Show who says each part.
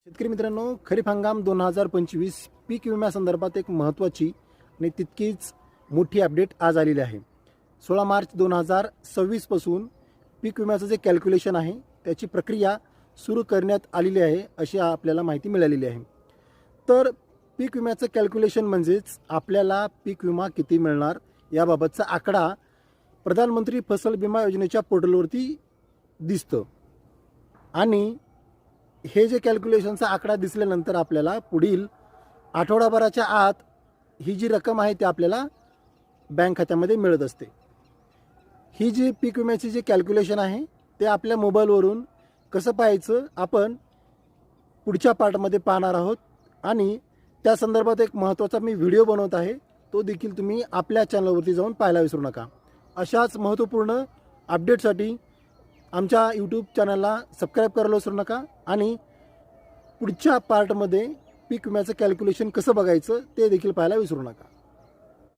Speaker 1: शेतकरी मित्रांनो, खरीप हंगाम 2025 पीक विम्यासंदर्भात एक महत्त्वाची आणि तितकीच मोठी अपडेट आज आलेली आहे. 16 मार्च 2026 पासून पीक विम्याचं जे कॅल्क्युलेशन आहे त्याची प्रक्रिया सुरू करण्यात आलेली आहे अशी आपल्याला माहिती मिळालेली आहे. तर पीक विम्याचं कॅल्क्युलेशन म्हणजेच आपल्याला पीक विमा किती मिळणार याबाबतचा आकडा प्रधानमंत्री फसल विमा योजनेच्या पोर्टलवरती दिसतं आणि हे जे कॅल्क्युलेशनचा आकडा दिसल्यानंतर आपल्याला पुढील आठवडाभराच्या आत ही जी रक्कम आहे ती आपल्याला बँक खात्यामध्ये मिळत असते. ही जी पीक विम्याची जे कॅल्क्युलेशन आहे ते आपल्या मोबाईलवरून कसं पाहायचं आपण पुढच्या पार्टमध्ये पाहणार आहोत आणि त्या संदर्भात एक महत्त्वाचा मी व्हिडिओ बनवत आहे, तो देखील तुम्ही आपल्या चॅनलवरती जाऊन पाहायला विसरू नका. अशाच महत्त्वपूर्ण अपडेटसाठी आमच्या यूट्यूब चॅनलला सबस्क्राईब करायला विसरू नका आणि पुढच्या पार्टमध्ये पीक विम्याचं कॅल्क्युलेशन कसं बघायचं ते देखील पाहायला विसरू नका.